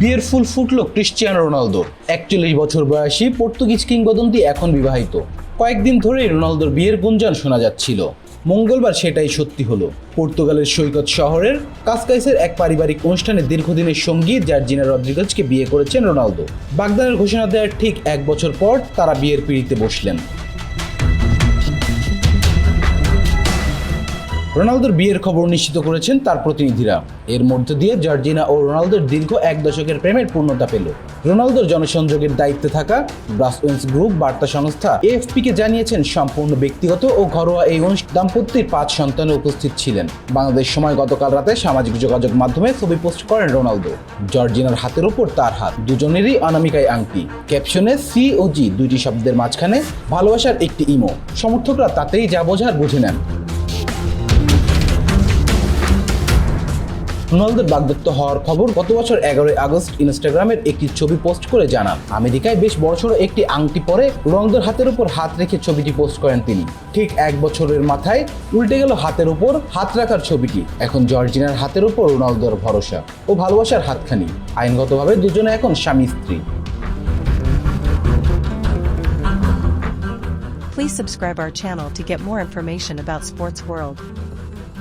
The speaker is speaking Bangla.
বিয়ের ফুল ফুটলো ক্রিশ্চিয়ানো রোনালদোর। 41 বছর বয়সী পর্তুগিজ কিংবদন্তি এখন বিবাহিত। কয়েকদিন ধরেই রোনালদোর বিয়ের গুঞ্জন শোনা যাচ্ছিল। মঙ্গলবার সেটাই সত্যি হলো। পর্তুগালের সৈকত শহরের কাসকাইসের এক পারিবারিক অনুষ্ঠানে দীর্ঘদিনের সঙ্গী জর্জিনা রদ্রিগেজকে বিয়ে করেছেন রোনালদো। বাগদানের ঘোষণা দেওয়ার ঠিক 1 বছর পর তারা বিয়ের পিঁড়িতে বসলেন। রোনালদোর বিয়ের খবর নিশ্চিত করেছেন তার প্রতিনিধিরা। এর মধ্য দিয়ে জর্জিনা ও রোনালদোর দীর্ঘ 1 দশকের প্রেমের পূর্ণতা পেল। রোনালদোর জনসংযোগের দায়িত্বে থাকা ব্রাসওয়েলস গ্রুপ বার্তা সংস্থা এএফপিকে জানিয়েছেন, সম্পূর্ণ ব্যক্তিগত ও ঘরোয়া এই দাম্পত্যের 5 সন্তানে উপস্থিত ছিলেন। বাংলাদেশ সময় গতকাল রাতে সামাজিক যোগাযোগ মাধ্যমে ছবি পোস্ট করেন রোনালদো। জর্জিনার হাতের উপর তার হাত, দুজনেরই অনামিকায় আংটি। ক্যাপশনে সি ও জি দুইটি শব্দের মাঝখানে ভালোবাসার একটি ইমো। সমর্থকরা তাতেই যা বোঝার বুঝে নেন। রোনালদোর বাগদত্ত হওয়ার খবর গত বছর 11 আগস্ট ইনস্টাগ্রামের একটি ছবি পোস্ট করে জানান। আমেরিকায় বেশ বড়সড় একটি আংটি পরে রোনালদোর হাতের উপর হাত রেখে ছবিটি পোস্ট করেন তিনি। ঠিক 1 বছরের মাথায় উল্টে গেল হাতের উপর হাত রাখার ছবিটি। এখন জর্জিনার হাতের উপর রোনালদোর ভরসা ও ভালোবাসার হাতখানি। আইনগতভাবে দুজনে এখন স্বামী স্ত্রী। Please subscribe our channel to get more information about Sports World.